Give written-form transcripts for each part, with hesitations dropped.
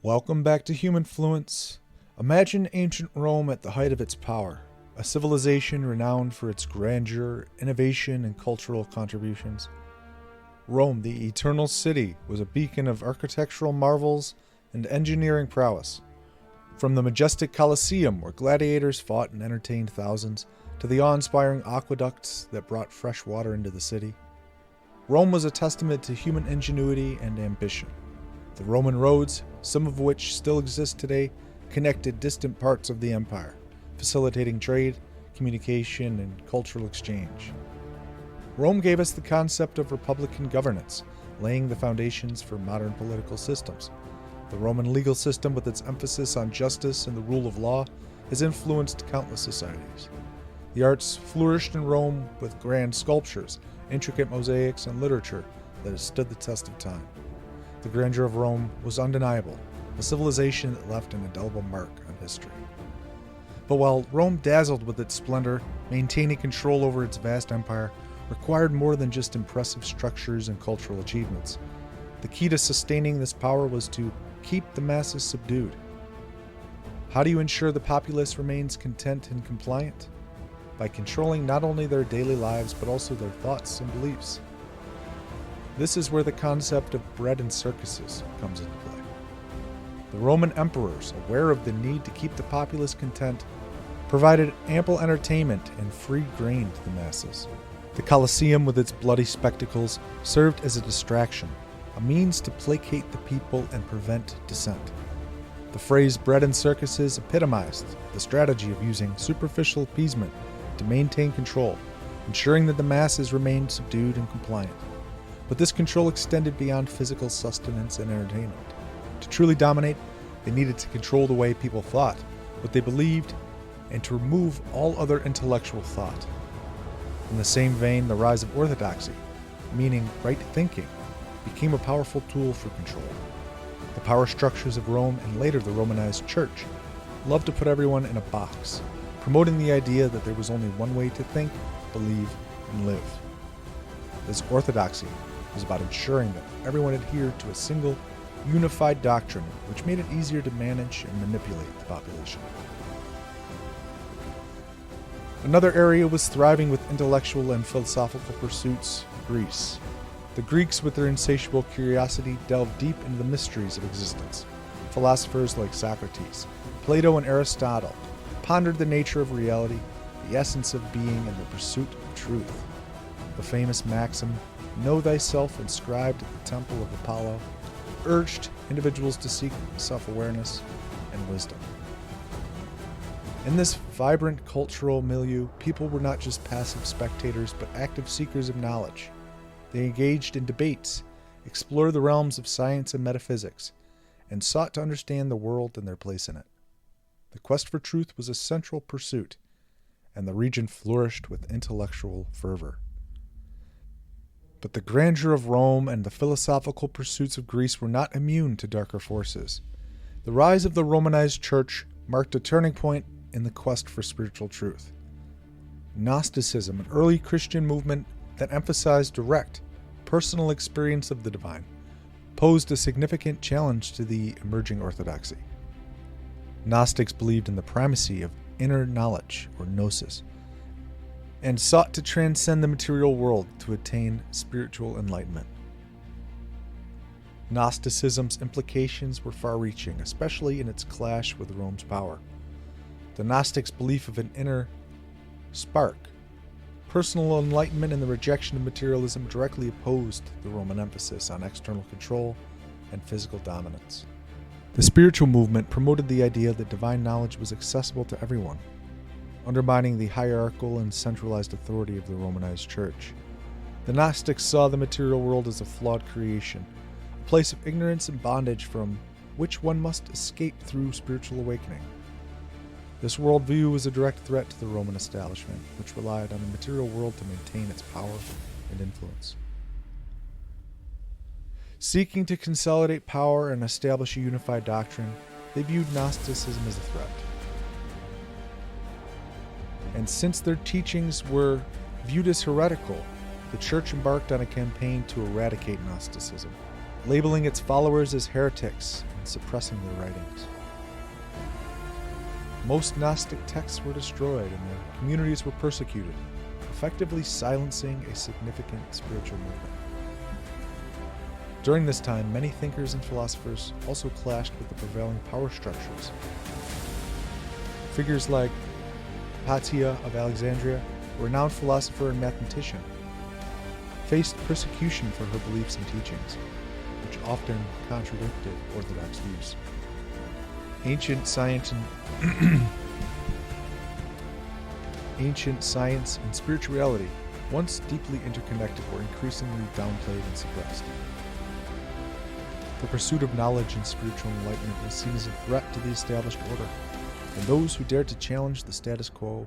Welcome back to Humanfluence. Imagine ancient Rome at the height of its power, a civilization renowned for its grandeur, innovation, and cultural contributions. Rome, the eternal city, was a beacon of architectural marvels and engineering prowess. From the majestic Colosseum, where gladiators fought and entertained thousands, to the awe-inspiring aqueducts that brought fresh water into the city, Rome was a testament to human ingenuity and ambition. The Roman roads, some of which still exist today, connected distant parts of the empire, facilitating trade, communication, and cultural exchange. Rome gave us the concept of republican governance, laying the foundations for modern political systems. The Roman legal system, with its emphasis on justice and the rule of law, has influenced countless societies. The arts flourished in Rome with grand sculptures, intricate mosaics, and literature that has stood the test of time. The grandeur of Rome was undeniable, a civilization that left an indelible mark on history. But while Rome dazzled with its splendor, maintaining control over its vast empire required more than just impressive structures and cultural achievements. The key to sustaining this power was to keep the masses subdued. How do you ensure the populace remains content and compliant? By controlling not only their daily lives, but also their thoughts and beliefs. This is where the concept of bread and circuses comes into play. The Roman emperors, aware of the need to keep the populace content, provided ample entertainment and free grain to the masses. The Colosseum, with its bloody spectacles, served as a distraction, a means to placate the people and prevent dissent. The phrase bread and circuses epitomized the strategy of using superficial appeasement to maintain control, ensuring that the masses remained subdued and compliant. But this control extended beyond physical sustenance and entertainment. To truly dominate, they needed to control the way people thought, what they believed, and to remove all other intellectual thought. In the same vein, the rise of orthodoxy, meaning right thinking, became a powerful tool for control. The power structures of Rome, and later the Romanized Church, loved to put everyone in a box, promoting the idea that there was only one way to think, believe, and live. This orthodoxy was about ensuring that everyone adhered to a single, unified doctrine, which made it easier to manage and manipulate the population. Another area was thriving with intellectual and philosophical pursuits, Greece. The Greeks, with their insatiable curiosity, delved deep into the mysteries of existence. Philosophers like Socrates, Plato, and Aristotle pondered the nature of reality, the essence of being, and the pursuit of truth. The famous maxim, "Know thyself," inscribed at the temple of Apollo, urged individuals to seek self-awareness and wisdom. In this vibrant cultural milieu, people were not just passive spectators, but active seekers of knowledge. They engaged in debates, explored the realms of science and metaphysics, and sought to understand the world and their place in it. The quest for truth was a central pursuit, and the region flourished with intellectual fervor. But the grandeur of Rome and the philosophical pursuits of Greece were not immune to darker forces. The rise of the Romanized Church marked a turning point in the quest for spiritual truth. Gnosticism, an early Christian movement that emphasized direct, personal experience of the divine, posed a significant challenge to the emerging orthodoxy. Gnostics believed in the primacy of inner knowledge, or gnosis, and sought to transcend the material world to attain spiritual enlightenment. Gnosticism's implications were far-reaching, especially in its clash with Rome's power. The Gnostics' belief of an inner spark, personal enlightenment, and the rejection of materialism directly opposed the Roman emphasis on external control and physical dominance. The spiritual movement promoted the idea that divine knowledge was accessible to everyone, undermining the hierarchical and centralized authority of the Romanized Church. The Gnostics saw the material world as a flawed creation, a place of ignorance and bondage from which one must escape through spiritual awakening. This worldview was a direct threat to the Roman establishment, which relied on the material world to maintain its power and influence. Seeking to consolidate power and establish a unified doctrine, they viewed Gnosticism as a threat. And since their teachings were viewed as heretical, the Church embarked on a campaign to eradicate Gnosticism, labeling its followers as heretics and suppressing their writings. Most Gnostic texts were destroyed and their communities were persecuted, effectively silencing a significant spiritual movement. During this time, many thinkers and philosophers also clashed with the prevailing power structures. Figures like Hypatia of Alexandria, a renowned philosopher and mathematician, faced persecution for her beliefs and teachings, which often contradicted orthodox views. Ancient science and spirituality, once deeply interconnected, were increasingly downplayed and suppressed. The pursuit of knowledge and spiritual enlightenment was seen as a threat to the established order, and those who dared to challenge the status quo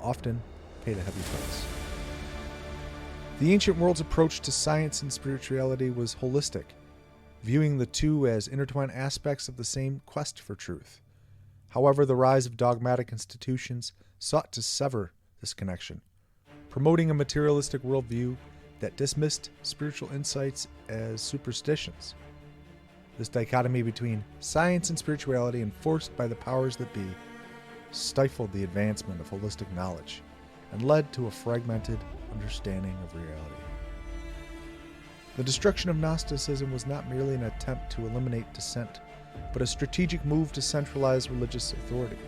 often paid a heavy price. The ancient world's approach to science and spirituality was holistic, viewing the two as intertwined aspects of the same quest for truth. However, the rise of dogmatic institutions sought to sever this connection, promoting a materialistic worldview that dismissed spiritual insights as superstitions. This dichotomy between science and spirituality, enforced by the powers that be, stifled the advancement of holistic knowledge and led to a fragmented understanding of reality. The destruction of Gnosticism was not merely an attempt to eliminate dissent, but a strategic move to centralize religious authority.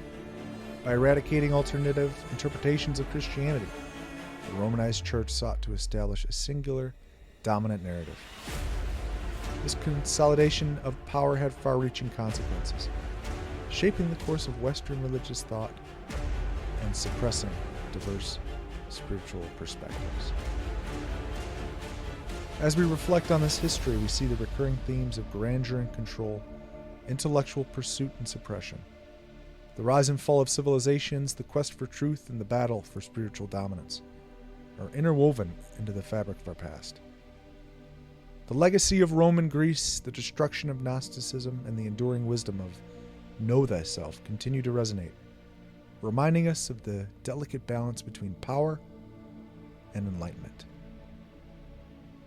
By eradicating alternative interpretations of Christianity, the Romanized Church sought to establish a singular, dominant narrative. This consolidation of power had far-reaching consequences, shaping the course of Western religious thought and suppressing diverse spiritual perspectives. As we reflect on this history, we see the recurring themes of grandeur and control, intellectual pursuit and suppression, the rise and fall of civilizations, the quest for truth, and the battle for spiritual dominance are interwoven into the fabric of our past. The legacy of Rome and Greece, the destruction of Gnosticism, and the enduring wisdom of know thyself continue to resonate, reminding us of the delicate balance between power and enlightenment.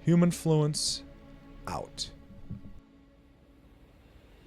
Humanfluence out.